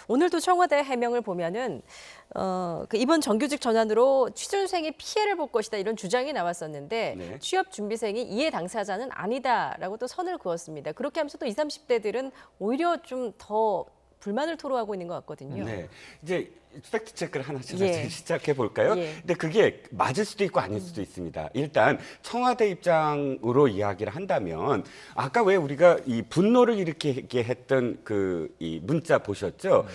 오늘도 청와대 해명을 보면은 이번 정규직 전환으로 취준생이 피해를 볼 것이다 이런 주장이 나왔었는데 네. 취업 준비생이 이해 당사자는 아니다라고 또 선을 그었습니다. 그렇게 하면서 또 20, 30대들은 오히려 좀 더 불만을 토로하고 있는 것 같거든요. 네. 이제 팩트 체크를 하나씩 예. 시작해 볼까요? 예. 근데 그게 맞을 수도 있고 아닐 수도 있습니다. 일단 청와대 입장으로 이야기를 한다면 아까 왜 우리가 이 분노를 일으키게 했던 이 문자 보셨죠?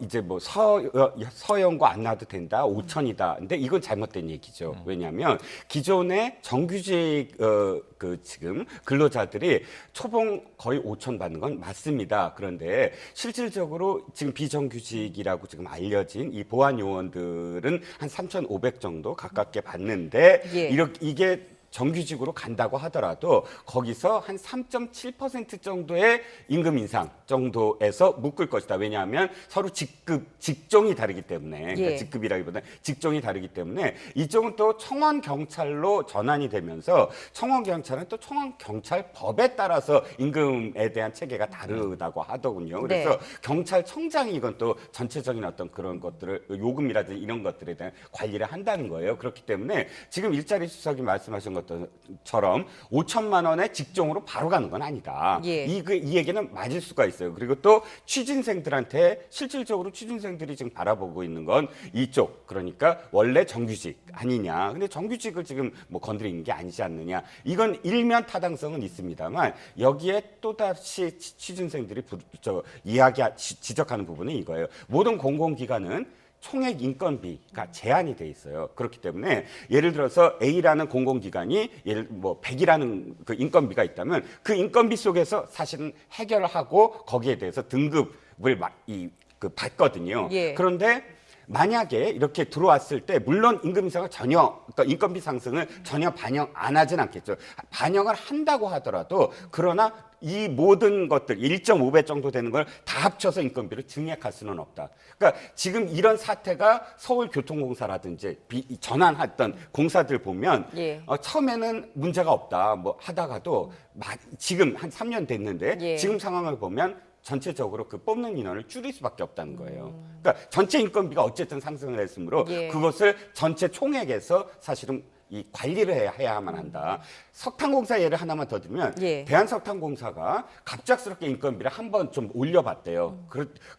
이제 뭐 서영고 안 놔도 된다, 5천이다. 근데 이건 잘못된 얘기죠. 왜냐하면 기존의 정규직 지금 근로자들이 초봉 거의 5천 받는 건 맞습니다. 그런데 실질적으로 지금 비정규직이라고 지금 알려진 이 보안 요원들은 한 3,500 정도 가깝게 받는데 예. 이게 정규직으로 간다고 하더라도 거기서 한 3.7% 정도의 임금 인상 정도에서 묶을 것이다. 왜냐하면 서로 직종이 다르기 때문에, 그러니까 예. 직급이라기보다는 직종이 다르기 때문에 이쪽은 또 청원 경찰로 전환이 되면서 청원 경찰은 또 청원 경찰법에 따라서 임금에 대한 체계가 다르다고 하더군요. 그래서 네. 경찰청장이 이건 또 전체적인 어떤 그런 것들을 요금이라든지 이런 것들에 대한 관리를 한다는 거예요. 그렇기 때문에 지금 일자리 수석이 말씀하신 것처럼 5천만 원의 직종으로 바로 가는 건 아니다. 예. 이 얘기는 맞을 수가 있어요. 그리고 또 취준생들한테 실질적으로 취준생들이 지금 바라보고 있는 건 이쪽, 그러니까 원래 정규직 아니냐. 근데 정규직을 지금 뭐 건드리는 게 아니지 않느냐. 이건 일면 타당성은 있습니다만 여기에 또다시 취준생들이 지적하는 부분은 이거예요. 모든 공공기관은 총액 인건비가 제한이 돼 있어요. 그렇기 때문에 예를 들어서 A라는 공공기관이 예를 뭐 100이라는 그 인건비가 있다면 그 인건비 속에서 사실은 해결을 하고 거기에 대해서 등급을 받거든요. 예. 그런데 만약에 이렇게 들어왔을 때 물론 임금 인상을 그러니까 인건비 상승을 전혀 반영 안 하진 않겠죠. 반영을 한다고 하더라도 그러나 이 모든 것들 1.5배 정도 되는 걸 다 합쳐서 인건비를 증액할 수는 없다. 그러니까 지금 이런 사태가 서울교통공사라든지 전환했던 공사들 보면 예. 처음에는 문제가 없다. 뭐 하다가도 지금 한 3년 됐는데 예. 지금 상황을 보면 전체적으로 그 뽑는 인원을 줄일 수밖에 없다는 거예요. 그러니까 전체 인건비가 어쨌든 상승을 했으므로 예. 그것을 전체 총액에서 사실은 이 관리를 해야만 한다. 석탄공사 예를 하나만 더 들면 예. 대한석탄공사가 갑작스럽게 인건비를 한번 좀 올려봤대요.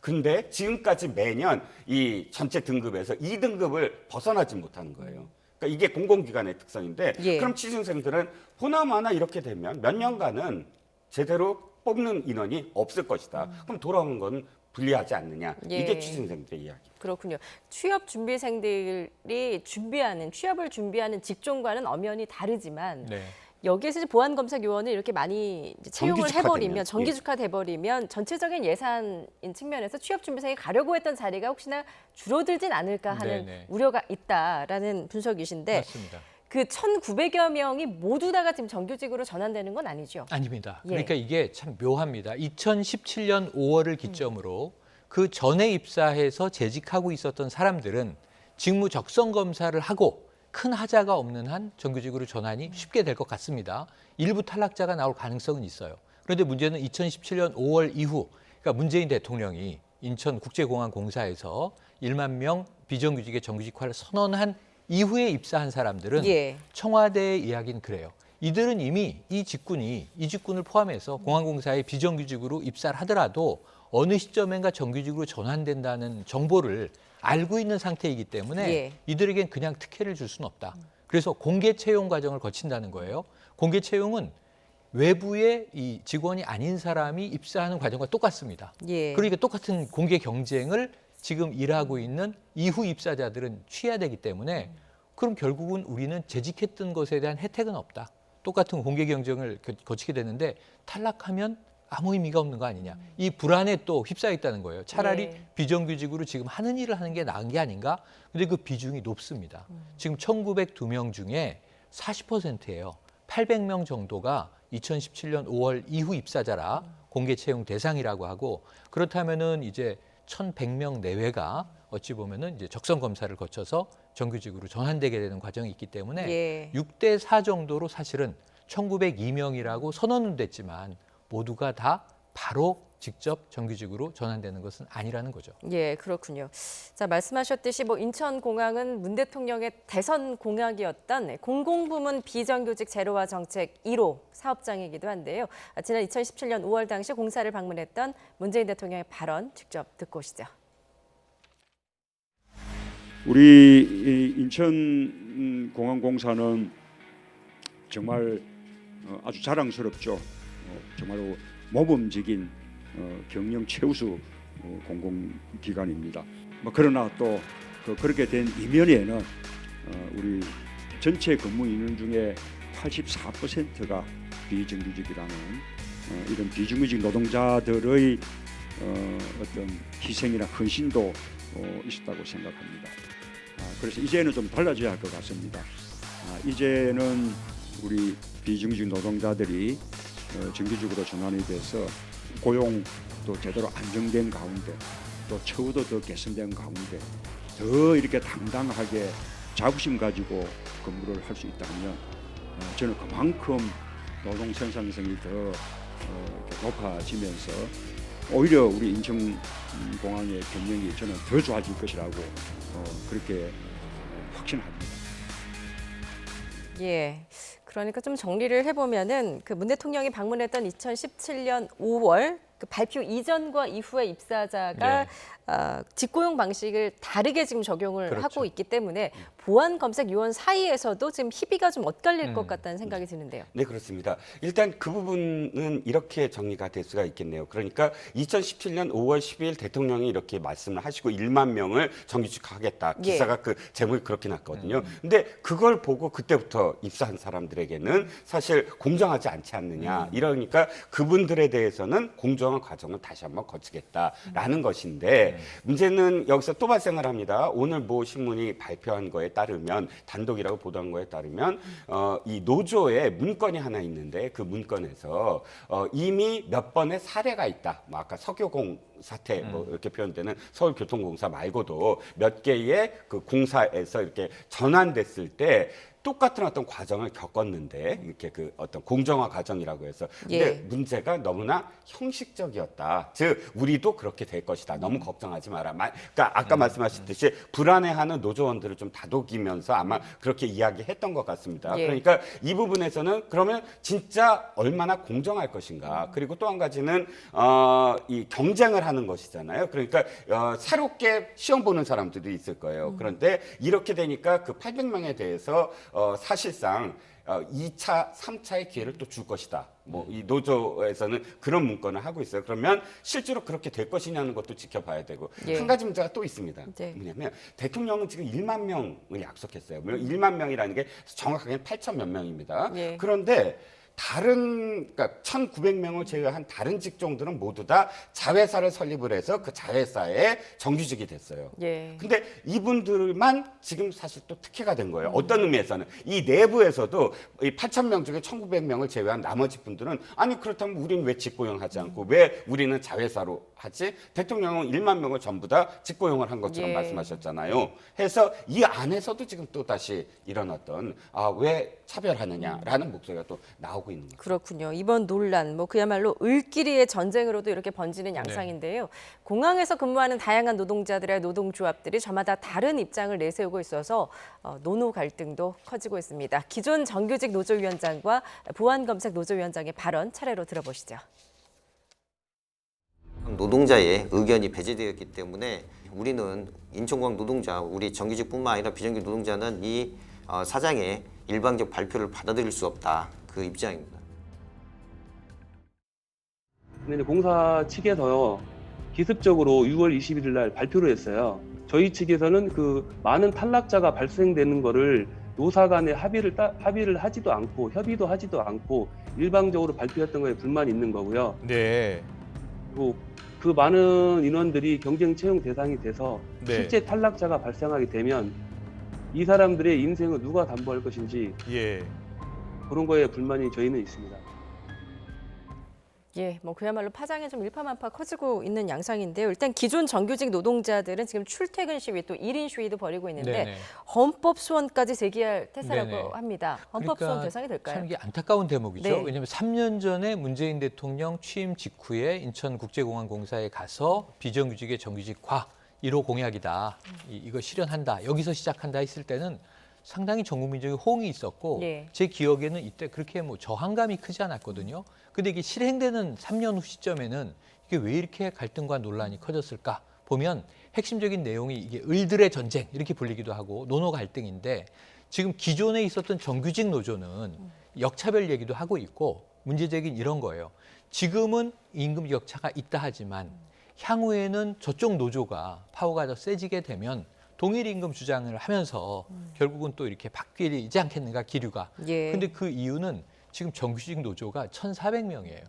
근데 지금까지 매년 이 전체 등급에서 2등급을 벗어나지 못하는 거예요. 그러니까 이게 공공기관의 특성인데 예. 그럼 취준생들은 보나마나 이렇게 되면 몇 년간은 제대로 뽑는 인원이 없을 것이다. 그럼 돌아오는 건 불리하지 않느냐. 예. 이게 취준생들의 이야기. 그렇군요. 취업 준비생들이 취업을 준비하는 직종과는 엄연히 다르지만 네. 여기에서 이제 보안검사 요원을 이렇게 많이 이제 채용을 정규직화되면, 해버리면 정규직화돼버리면 전체적인 예산인 측면에서 취업 준비생이 가려고 했던 자리가 혹시나 줄어들진 않을까 하는 네네. 우려가 있다라는 분석이신데 맞습니다. 그 1,900여 명이 모두 다가 지금 정규직으로 전환되는 건 아니죠? 아닙니다. 예. 그러니까 이게 참 묘합니다. 2017년 5월을 기점으로 그 전에 입사해서 재직하고 있었던 사람들은 직무 적성 검사를 하고 큰 하자가 없는 한 정규직으로 전환이 쉽게 될 것 같습니다. 일부 탈락자가 나올 가능성은 있어요. 그런데 문제는 2017년 5월 이후, 그러니까 문재인 대통령이 인천국제공항공사에서 1만 명 비정규직의 정규직화를 선언한 이후에 입사한 사람들은 예. 청와대의 이야기는 그래요. 이들은 이미 이 직군을 포함해서 공항공사에 비정규직으로 입사를 하더라도 어느 시점엔가 정규직으로 전환된다는 정보를 알고 있는 상태이기 때문에 예. 이들에겐 그냥 특혜를 줄 수는 없다. 그래서 공개 채용 과정을 거친다는 거예요. 공개 채용은 외부의 이 직원이 아닌 사람이 입사하는 과정과 똑같습니다. 예. 그러니까 똑같은 공개 경쟁을 지금 일하고 있는 이후 입사자들은 취해야 되기 때문에 그럼 결국은 우리는 재직했던 것에 대한 혜택은 없다. 똑같은 공개 경쟁을 거치게 되는데 탈락하면 아무 의미가 없는 거 아니냐. 이 불안에 또 휩싸여 있다는 거예요. 차라리 네. 비정규직으로 지금 하는 일을 하는 게 나은 게 아닌가? 근데 그 비중이 높습니다. 지금 1,902명 중에 40%예요. 800명 정도가 2017년 5월 이후 입사자라 공개 채용 대상이라고 하고 그렇다면은 이제 1,100명 내외가 어찌 보면은 이제 적성 검사를 거쳐서 정규직으로 전환되게 되는 과정이 있기 때문에 예. 6대 4 정도로 사실은 1,902명이라고 선언은 됐지만 모두가 다 바로 직접 정규직으로 전환되는 것은 아니라는 거죠. 예, 그렇군요. 자, 말씀하셨듯이 뭐 인천공항은 문 대통령의 대선 공약이었던 공공부문 비정규직 제로화 정책 1호 사업장이기도 한데요. 지난 2017년 5월 당시 공사를 방문했던 문재인 대통령의 발언 직접 듣고 오시죠. 우리 인천공항공사는 정말 아주 자랑스럽죠. 정말로 모범적인 경영 최우수 공공기관입니다. 그러나 또 그렇게 된 이면에는 우리 전체 근무 인원 중에 84%가 비정규직이라는 이런 비정규직 노동자들의 어떤 희생이나 헌신도 있었다고 생각합니다. 그래서 이제는 좀 달라져야 할 것 같습니다. 이제는 우리 비정규직 노동자들이 정규직으로 전환이 돼서 고용도 제대로 안정된 가운데 또 처우도 더 개선된 가운데 더 이렇게 당당하게 자부심 가지고 근무를 할 수 있다면 저는 그만큼 노동 생산성이 더 높아지면서 오히려 우리 인천공항의 경영이 저는 더 좋아질 것이라고 그렇게 확신합니다. 예. 그러니까 좀 정리를 해보면은 그 문 대통령이 방문했던 2017년 5월 그 발표 이전과 이후의 입사자가 네. 직고용 방식을 다르게 지금 적용을 그렇죠. 하고 있기 때문에 보안 검색 요원 사이에서도 지금 희비가 좀 엇갈릴 것 같다는 생각이 드는데요. 네, 그렇습니다. 일단 그 부분은 이렇게 정리가 될 수가 있겠네요. 그러니까 2017년 5월 12일 대통령이 이렇게 말씀을 하시고 1만 명을 정규직화하겠다. 예. 기사가 그 제목이 그렇게 났거든요. 근데 그걸 보고 그때부터 입사한 사람들에게는 사실 공정하지 않지 않느냐. 이러니까 그분들에 대해서는 공정한 과정을 다시 한번 거치겠다라는 것인데 문제는 여기서 또 발생을 합니다. 오늘 모 신문이 발표한 거에 따르면 단독이라고 보도한 거에 따르면 이 노조에 문건이 하나 있는데 그 문건에서 이미 몇 번의 사례가 있다. 뭐 아까 석유공 사태 뭐 이렇게 표현되는 서울교통공사 말고도 몇 개의 그 공사에서 이렇게 전환됐을 때 똑같은 어떤 과정을 겪었는데 이렇게 그 어떤 공정화 과정이라고 해서 근데 예. 문제가 너무나 형식적이었다. 즉 우리도 그렇게 될 것이다. 너무 걱정하지 마라. 그러니까 아까 말씀하셨듯이 불안해하는 노조원들을 좀 다독이면서 아마 그렇게 이야기했던 것 같습니다. 예. 그러니까 이 부분에서는 그러면 진짜 얼마나 공정할 것인가. 그리고 또 한 가지는 이 경쟁을 하는 것이잖아요. 그러니까 새롭게 시험 보는 사람들도 있을 거예요. 그런데 이렇게 되니까 그 800명에 대해서 사실상 2차, 3차의 기회를 또 줄 것이다. 뭐 이 노조에서는 그런 문건을 하고 있어요. 그러면 실제로 그렇게 될 것이냐는 것도 지켜봐야 되고 예. 한 가지 문제가 또 있습니다. 네. 뭐냐면 대통령은 지금 1만 명을 약속했어요. 물론 1만 명이라는 게 정확하게는 8천 몇 명입니다. 예. 그런데 그러니까 1,900명을 제외한 다른 직종들은 모두 다 자회사를 설립을 해서 그 자회사에 정규직이 됐어요. 예. 근데 이분들만 지금 사실 또 특혜가 된 거예요. 어떤 의미에서는 이 내부에서도 이 8,000명 중에 1,900명을 제외한 나머지 분들은 아니 그렇다면 우리는 왜 직고용하지 않고 왜 우리는 자회사로 하지? 대통령은 1만 명을 전부 다 직고용을 한 것처럼 예. 말씀하셨잖아요. 해서 이 안에서도 지금 또 다시 이런 어떤 왜 차별하느냐라는 목소리가 또 나오고 있는 거죠. 그렇군요. 이번 논란, 뭐 그야말로 을끼리의 전쟁으로도 이렇게 번지는 양상인데요. 공항에서 근무하는 다양한 노동자들의 노동조합들이 저마다 다른 입장을 내세우고 있어서 노노 갈등도 커지고 있습니다. 기존 정규직 노조위원장과 보안검색 노조위원장의 발언 차례로 들어보시죠. 노동자의 의견이 배제되었기 때문에 우리는 인천공항 노동자, 우리 정규직뿐만 아니라 비정규직 노동자는 이 사장의 일방적 발표를 받아들일 수 없다. 그 입장입니다. 근데 공사 측에서요 기습적으로 6월 21일 날 발표를 했어요. 저희 측에서는 그 많은 탈락자가 발생되는 거를 노사 간에 합의를 하지도 않고 협의도 하지도 않고 일방적으로 발표했던 거에 불만이 있는 거고요. 네. 그리고 그 많은 인원들이 경쟁 채용 대상이 돼서 네. 실제 탈락자가 발생하게 되면 이 사람들의 인생을 누가 담보할 것인지 예. 그런 거에 불만이 저희는 있습니다. 예, 뭐 그야말로 파장이 좀 일파만파 커지고 있는 양상인데요. 일단 기존 정규직 노동자들은 지금 출퇴근 시위 또 1인 시위도 벌이고 있는데 네네. 헌법 소원까지 제기할 태세라고 네네. 합니다. 헌법 소원 대상이 될까요? 참 이게 안타까운 대목이죠. 네. 왜냐하면 3년 전에 문재인 대통령 취임 직후에 인천국제공항공사에 가서 비정규직의 정규직화 1호 공약이다. 이거 실현한다. 여기서 시작한다 했을 때는 상당히 전 국민적인 호응이 있었고 네. 제 기억에는 이때 그렇게 뭐 저항감이 크지 않았거든요. 근데 이게 실행되는 3년 후 시점에는 이게 왜 이렇게 갈등과 논란이 커졌을까? 보면 핵심적인 내용이 이게 을들의 전쟁 이렇게 불리기도 하고 노노 갈등인데 지금 기존에 있었던 정규직 노조는 역차별 얘기도 하고 있고 문제제기는 이런 거예요. 지금은 임금 격차가 있다 하지만 향후에는 저쪽 노조가 파워가 더 세지게 되면 동일 임금 주장을 하면서 결국은 또 이렇게 바뀌지 않겠는가 기류가. 예. 근데 그 이유는 지금 정규직 노조가 1,400명이에요.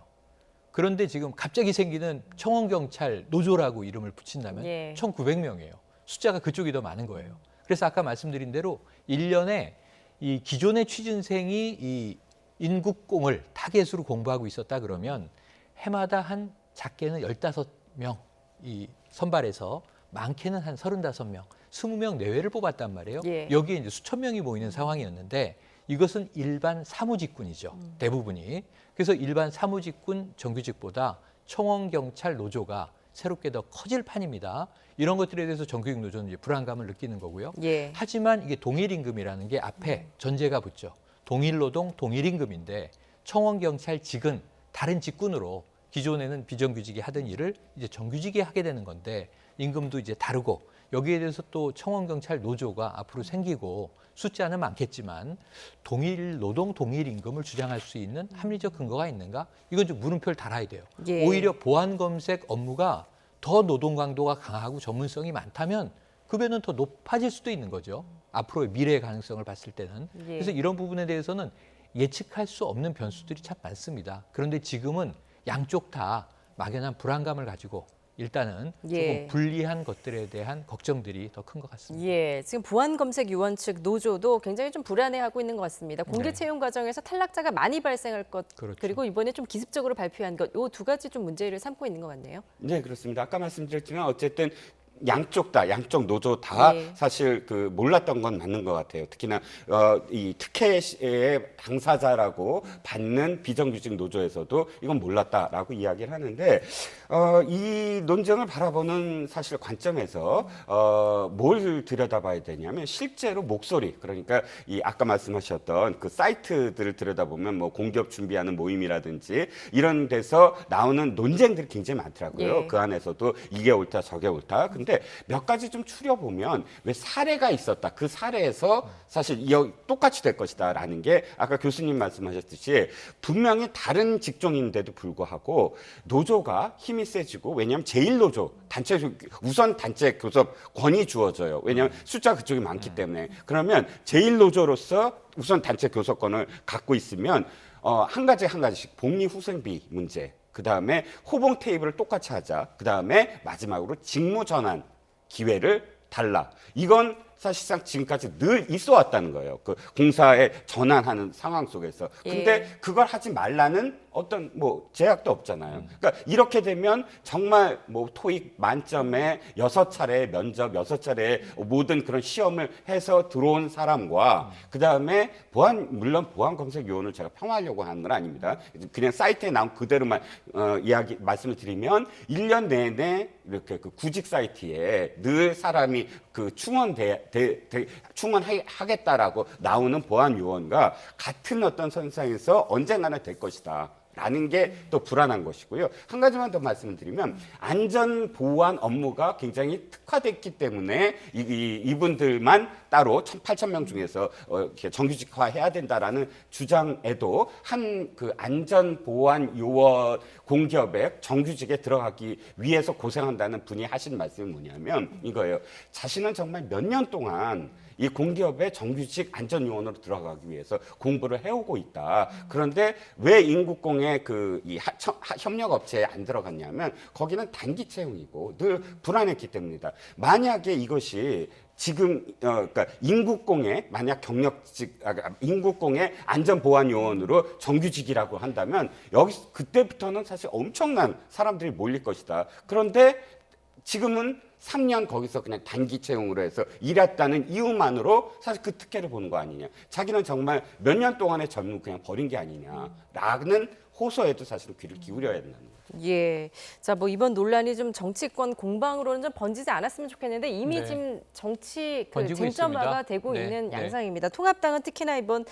그런데 지금 갑자기 생기는 청원경찰 노조라고 이름을 붙인다면 예. 1,900명이에요. 숫자가 그쪽이 더 많은 거예요. 그래서 아까 말씀드린 대로 1년에 이 기존의 취준생이 이 인국공을 타겟으로 공부하고 있었다 그러면 해마다 한 작게는 15명 이 선발해서 많게는 한 35명, 20명 내외를 뽑았단 말이에요. 예. 여기에 이제 수천 명이 모이는 상황이었는데 이것은 일반 사무직군이죠. 대부분이. 그래서 일반 사무직군 정규직보다 청원경찰 노조가 새롭게 더 커질 판입니다. 이런 것들에 대해서 정규직 노조는 이제 불안감을 느끼는 거고요. 예. 하지만 이게 동일임금이라는 게 앞에 전제가 붙죠. 동일노동, 동일임금인데 청원경찰직은 다른 직군으로 기존에는 비정규직이 하던 일을 이제 정규직이 하게 되는 건데 임금도 이제 다르고 여기에 대해서 또 청원경찰 노조가 앞으로 생기고 숫자는 많겠지만 동일 노동, 동일 임금을 주장할 수 있는 합리적 근거가 있는가? 이건 좀 물음표를 달아야 돼요. 예. 오히려 보안 검색 업무가 더 노동 강도가 강하고 전문성이 많다면 급여는 더 높아질 수도 있는 거죠. 앞으로의 미래의 가능성을 봤을 때는. 예. 그래서 이런 부분에 대해서는 예측할 수 없는 변수들이 참 많습니다. 그런데 지금은 양쪽 다 막연한 불안감을 가지고 일단은 예. 조금 불리한 것들에 대한 걱정들이 더 큰 것 같습니다. 예, 지금 보안검색위원 측 노조도 굉장히 좀 불안해하고 있는 것 같습니다. 공개 네. 채용 과정에서 탈락자가 많이 발생할 것, 그렇죠. 그리고 이번에 좀 기습적으로 발표한 것, 이 두 가지 좀 문제를 삼고 있는 것 같네요. 네, 그렇습니다. 아까 말씀드렸지만 어쨌든 양쪽 다, 양쪽 노조 다 예. 사실 그 몰랐던 건 맞는 것 같아요. 특히나 이 특혜의 당사자라고 받는 비정규직 노조에서도 이건 몰랐다라고 이야기를 하는데 이 논쟁을 바라보는 사실 관점에서 뭘 들여다봐야 되냐면 실제로 목소리, 그러니까 이 아까 말씀하셨던 그 사이트들을 들여다보면 뭐 공기업 준비하는 모임이라든지 이런 데서 나오는 논쟁들이 굉장히 많더라고요. 예. 그 안에서도 이게 옳다 저게 옳다. 근데 몇 가지 좀 추려보면 왜 사례가 있었다. 그 사례에서 사실 똑같이 될 것이다라는 게 아까 교수님 말씀하셨듯이 분명히 다른 직종인데도 불구하고 노조가 힘이 세지고, 왜냐하면 제1노조 우선 단체 교섭 권이 주어져요. 왜냐하면 숫자 그쪽이 많기 때문에. 그러면 제1노조로서 우선 단체 교섭권을 갖고 있으면 한 가지씩 복리후생비 문제, 그다음에 호봉 테이블을 똑같이 하자. 그다음에 마지막으로 직무 전환 기회를 달라. 이건 사실상 지금까지 늘 있어 왔다는 거예요. 그 공사에 전환하는 상황 속에서. 근데 예. 그걸 하지 말라는 어떤 뭐 제약도 없잖아요. 그러니까 이렇게 되면 정말 뭐 토익 만점에 6차례 면접, 6차례 모든 그런 시험을 해서 들어온 사람과 그다음에 물론 보안 검색 요원을 제가 폄하하려고 하는 건 아닙니다. 그냥 사이트에 나온 그대로만 말씀을 드리면 1년 내내 이렇게 그 구직 사이트에 늘 사람이 그 충원하겠다라고 나오는 보안 요원과 같은 어떤 선상에서 언젠가는 될 것이다. 라는 게 또 불안한 것이고요. 한 가지만 더 말씀을 드리면 안전 보안 업무가 굉장히 특화됐기 때문에 이분들만 따로 8,000명 중에서 이렇게 정규직화해야 된다라는 주장에도 한 그 안전 보안 요원 공기업의 정규직에 들어가기 위해서 고생한다는 분이 하신 말씀이 뭐냐면 이거예요. 자신은 정말 몇 년 동안 이 공기업의 정규직 안전요원으로 들어가기 위해서 공부를 해오고 있다. 그런데 왜 인국공의 이 협력업체에 안 들어갔냐면 거기는 단기 채용이고 늘 불안했기 때문이다. 만약에 이것이 지금 그러니까 인국공의 만약 인국공의 안전보안요원으로 정규직이라고 한다면 여기 그때부터는 사실 엄청난 사람들이 몰릴 것이다. 그런데 지금은 3년 거기서 그냥 단기 채용으로 해서 일했다는 이유만으로 사실 그 특혜를 보는 거 아니냐. 자기는 정말 몇 년 동안의 젊음 그냥 버린 게 아니냐라는 호소에도 사실은 귀를 기울여야 된다는 거죠. 예. 자, 뭐 이번 논란이 좀 정치권 공방으로는 좀 번지지 않았으면 좋겠는데 이미 네. 지금 정치 번지고 쟁점화가 있습니다. 되고 네, 있는 네. 양상입니다. 통합당은 특히나 이번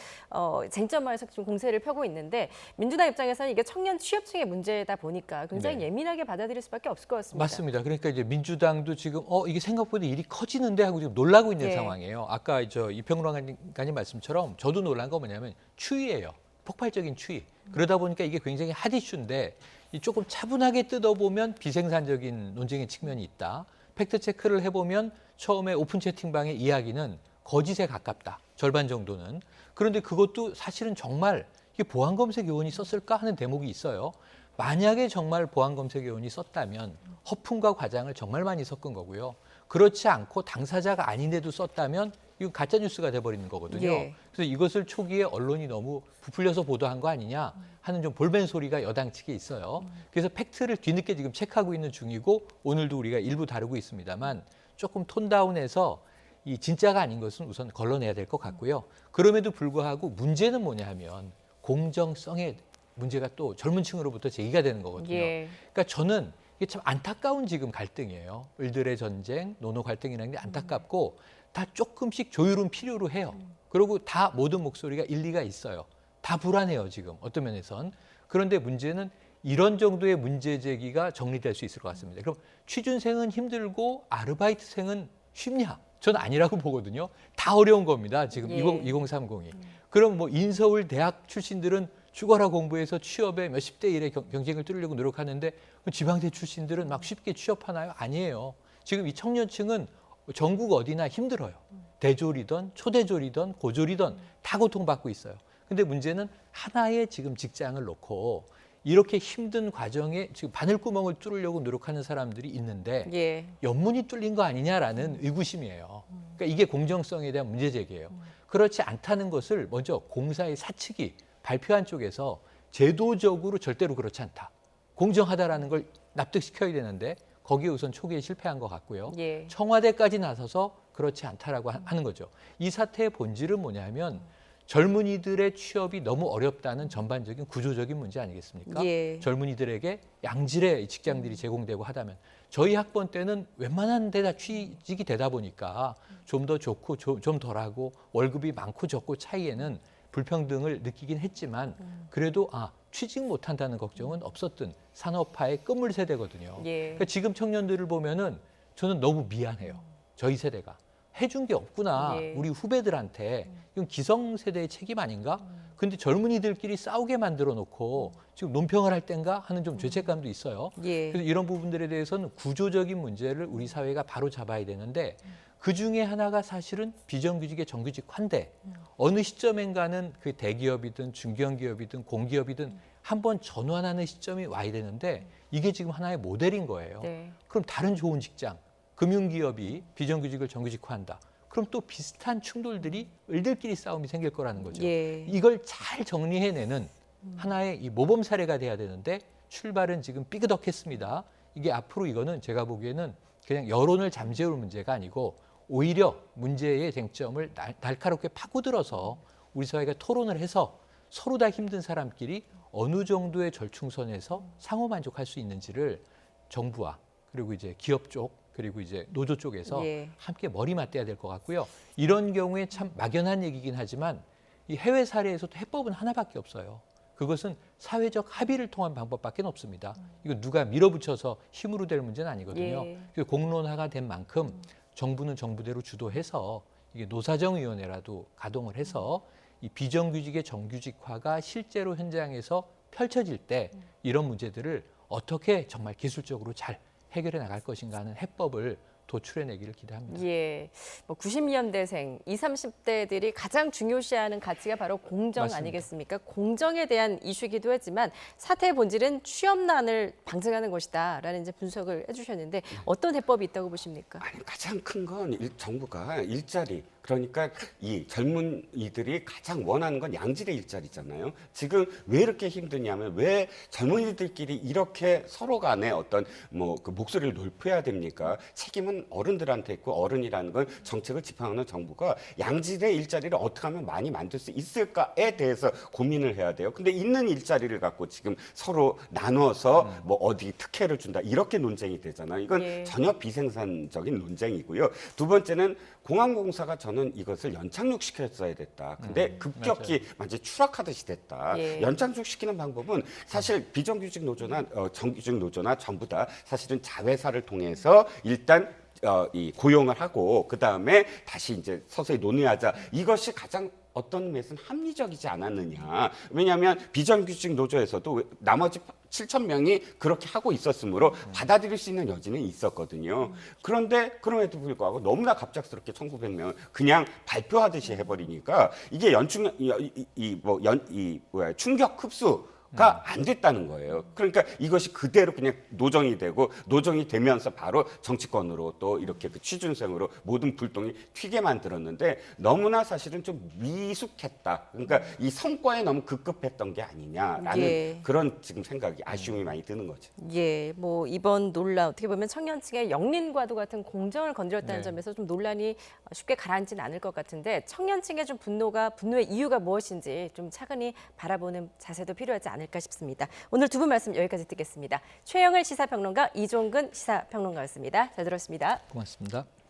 쟁점화에서 좀 공세를 펴고 있는데 민주당 입장에서는 이게 청년 취업층의 문제다 보니까 굉장히 네. 예민하게 받아들일 수밖에 없을 것 같습니다. 맞습니다. 그러니까 이제 민주당도 지금 이게 생각보다 일이 커지는데 하고 지금 놀라고 있는 예. 상황이에요. 아까 이평론가님 말씀처럼 저도 놀란 거 뭐냐면 추위예요. 폭발적인 추위. 그러다 보니까 이게 굉장히 핫 이슈인데 이 조금 차분하게 뜯어보면 비생산적인 논쟁의 측면이 있다. 팩트 체크를 해보면 처음에 오픈 채팅방의 이야기는 거짓에 가깝다. 절반 정도는. 그런데 그것도 사실은 정말 이게 보안검색 요원이 썼을까 하는 대목이 있어요. 만약에 정말 보안검색 요원이 썼다면 허풍과 과장을 정말 많이 섞은 거고요. 그렇지 않고 당사자가 아닌데도 썼다면 이거 가짜 뉴스가 돼버리는 거거든요. 예. 그래서 이것을 초기에 언론이 너무 부풀려서 보도한 거 아니냐 하는 좀 볼멘 소리가 여당 측에 있어요. 그래서 팩트를 뒤늦게 지금 체크하고 있는 중이고 오늘도 우리가 일부 다루고 있습니다만 조금 톤다운해서 이 진짜가 아닌 것은 우선 걸러내야 될 것 같고요. 그럼에도 불구하고 문제는 뭐냐 하면 공정성의 문제가 또 젊은 층으로부터 제기가 되는 거거든요. 예. 그러니까 저는 이게 참 안타까운 지금 갈등이에요. 을들의 전쟁, 노노 갈등이라는 게 안타깝고 다 조금씩 조율은 필요로 해요. 그리고 다 모든 목소리가 일리가 있어요. 다 불안해요, 지금 어떤 면에선. 그런데 문제는 이런 정도의 문제 제기가 정리될 수 있을 것 같습니다. 그럼 취준생은 힘들고 아르바이트생은 쉽냐? 저는 아니라고 보거든요. 다 어려운 겁니다, 지금 예. 2030이. 그럼 뭐 인서울 대학 출신들은 죽어라 공부해서 취업에 몇십 대 1의 경쟁을 뚫으려고 노력하는데 지방대 출신들은 막 쉽게 취업하나요? 아니에요. 지금 이 청년층은 전국 어디나 힘들어요. 대졸이든 초대졸이든 고졸이든 다 고통받고 있어요. 근데 문제는 하나의 지금 직장을 놓고 이렇게 힘든 과정에 지금 바늘구멍을 뚫으려고 노력하는 사람들이 있는데 예. 연문이 뚫린 거 아니냐라는 의구심이에요. 그러니까 이게 공정성에 대한 문제 제기예요. 그렇지 않다는 것을 먼저 공사의 사측이 발표한 쪽에서 제도적으로 절대로 그렇지 않다. 공정하다라는 걸 납득시켜야 되는데 거기에 우선 초기에 실패한 것 같고요. 예. 청와대까지 나서서 그렇지 않다라고 하는 거죠. 이 사태의 본질은 뭐냐면 젊은이들의 취업이 너무 어렵다는 전반적인 구조적인 문제 아니겠습니까? 예. 젊은이들에게 양질의 직장들이 제공되고 하다면 저희 학번 때는 웬만한 데다 취직이 되다 보니까 좀 더 좋고 좀 덜하고 월급이 많고 적고 차이에는 불평등을 느끼긴 했지만 그래도 취직 못한다는 걱정은 없었던 산업화의 끝물 세대거든요. 예. 그러니까 지금 청년들을 보면은 저는 너무 미안해요. 저희 세대가 해준 게 없구나. 예. 우리 후배들한테 이건 기성세대의 책임 아닌가? 근데 젊은이들끼리 싸우게 만들어 놓고 지금 논평을 할 땐가 하는 좀 죄책감도 있어요. 예. 그래서 이런 부분들에 대해서는 구조적인 문제를 우리 사회가 바로 잡아야 되는데 그 중에 하나가 사실은 비정규직의 정규직 환대. 어느 시점인가는 그 대기업이든 중견기업이든 공기업이든 한번 전환하는 시점이 와야 되는데 이게 지금 하나의 모델인 거예요. 네. 그럼 다른 좋은 직장, 금융기업이 비정규직을 정규직화한다. 그럼 또 비슷한 충돌들이 을들끼리 싸움이 생길 거라는 거죠. 예. 이걸 잘 정리해내는 하나의 이 모범 사례가 돼야 되는데 출발은 지금 삐그덕했습니다. 이게 앞으로 이거는 제가 보기에는 그냥 여론을 잠재울 문제가 아니고 오히려 문제의 쟁점을 날카롭게 파고들어서 우리 사회가 토론을 해서 서로 다 힘든 사람끼리 어느 정도의 절충선에서 상호 만족할 수 있는지를 정부와 그리고 이제 기업 쪽 그리고 이제 노조 쪽에서 예. 함께 머리 맞대야 될 것 같고요. 이런 경우에 참 막연한 얘기긴 하지만 이 해외 사례에서도 해법은 하나밖에 없어요. 그것은 사회적 합의를 통한 방법밖에 없습니다. 이거 누가 밀어붙여서 힘으로 될 문제는 아니거든요. 예. 그래서 공론화가 된 만큼 정부는 정부대로 주도해서 이게 노사정위원회라도 가동을 해서 이 비정규직의 정규직화가 실제로 현장에서 펼쳐질 때 이런 문제들을 어떻게 정말 기술적으로 잘 해결해 나갈 것인가 하는 해법을 도출해내기를 기대합니다. 예, 뭐 90년대생, 20, 30대들이 가장 중요시하는 가치가 바로 공정 맞습니다. 아니겠습니까? 공정에 대한 이슈이기도 하지만 사태의 본질은 취업난을 방증하는 것이다라는 이제 분석을 해주셨는데 어떤 해법이 있다고 보십니까? 아니, 가장 큰 건 정부가 일자리, 그러니까 이 젊은이들이 가장 원하는 건 양질의 일자리잖아요. 지금 왜 이렇게 힘드냐면 왜 젊은이들끼리 이렇게 서로 간에 어떤 뭐 그 목소리를 높여야 됩니까? 책임은 어른들한테 있고 어른이라는 건 정책을 집행하는 정부가 양질의 일자리를 어떻게 하면 많이 만들 수 있을까에 대해서 고민을 해야 돼요. 근데 있는 일자리를 갖고 지금 서로 나눠서 뭐 어디 특혜를 준다 이렇게 논쟁이 되잖아요. 이건 예. 전혀 비생산적인 논쟁이고요. 두 번째는 공항공사가 저는 이것을 연착륙시켰어야 됐다. 근데 급격히 완전 추락하듯이 됐다. 예. 연착륙시키는 방법은 사실 비정규직 노조나 정규직 노조나 전부 다 사실은 자회사를 통해서 일단 이 고용을 하고 그 다음에 다시 이제 서서히 논의하자. 이것이 가장 어떤 의미에서는 합리적이지 않았느냐. 왜냐하면 비정규직 노조에서도 나머지 7천 명이 그렇게 하고 있었으므로 받아들일 수 있는 여지는 있었거든요. 그런데 그럼에도 불구하고 너무나 갑작스럽게 1,900명을 그냥 발표하듯이 해버리니까 이게 충격 흡수가 안 됐다는 거예요. 그러니까 이것이 그대로 그냥 노정이 되고 노정이 되면서 바로 정치권으로 또 이렇게 그 취준생으로 모든 불똥이 튀게 만들었는데 너무나 사실은 좀 미숙했다. 그러니까 이 성과에 너무 급급했던 게 아니냐라는 예. 그런 지금 생각이 아쉬움이 많이 드는 거죠. 예, 뭐 이번 논란 어떻게 보면 청년층의 영린과도 같은 공정을 건드렸다는 네. 점에서 좀 논란이 쉽게 가라앉지는 않을 것 같은데 청년층의 좀 분노의 이유가 무엇인지 좀 차근히 바라보는 자세도 필요하지 않을까 싶습니다. 오늘 두 분 말씀 여기까지 듣겠습니다. 최영을 시사평론가, 이종근 시사평론가였습니다. 잘 들었습니다. 고맙습니다.